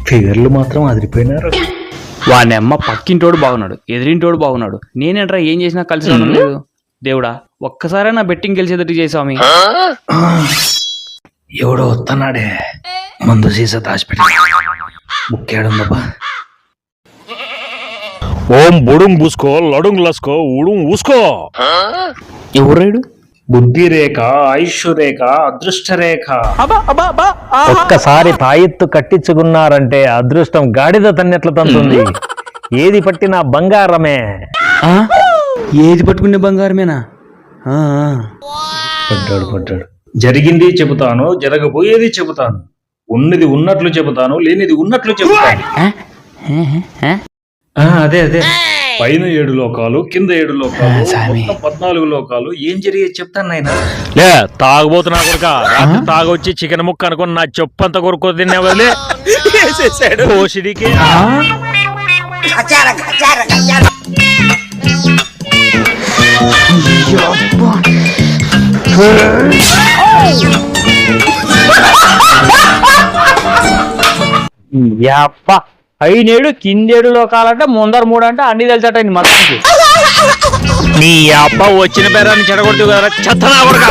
ఫిగర్లు మాత్రం అదిరిపోయినారు. వాడి అమ్మ పక్కింటోడు బాగున్నాడు, ఎదిరింటోడు బాగున్నాడు, నేనేంట్రా ఏం చేసినా కలిసి రావడం లేదు. దేవుడా ఒక్కసారే నా బెట్టింగ్ గెలిచేదట్టు చేసామి. ఎవడో వస్తున్నాడే, మందు సీసా దాచిపెట్టి ముక్కాడుందబ్బా. ఓం బుడుంగ్ బూసుకో లడుంగ్ లస్కో ఉడుంగ్ ఊసుకో. ఎవరాడు? బుద్ధి రేఖ, ఆయుష్ రేఖ, అదృష్ట రేఖ. ఒక్కసారి తాయెత్తు కట్టించుకున్నారంటే అదృష్టం గాడిద తన్నెట్ల తంతుంది. ఏది పట్టినా బంగారమే. ఏది పట్టుకునే బంగారమేనా? పడ్డాడు. జరిగింది చెబుతాను, జరగబోయేది చెబుతాను, ఉన్నది ఉన్నట్లు చెబుతాను, లేనిది ఉన్నట్లు చెబుతాను. అదే పైన 7 లోకాలు, కింద 7 లోకాలు, మొత్తం 14 లోకాలు. ఏం జరిగేది చెప్తాను నాయనా. లే తాగబోతున్నా కొడుక, రాత్రి తాగొచ్చి చికెన్ ముక్క అనుకుని నా చెప్పంత కొడుకు తిన్నా వదిలే కోసిడికి. అయినేడు కిందేడు లోకాలంటే ముందర 3 అంటే అన్ని తెలిసట మొత్తానికి. నీ అబ్బ వచ్చిన పేరాన్ని చెడగొడుతూ కదా చెత్తనా కొడుక.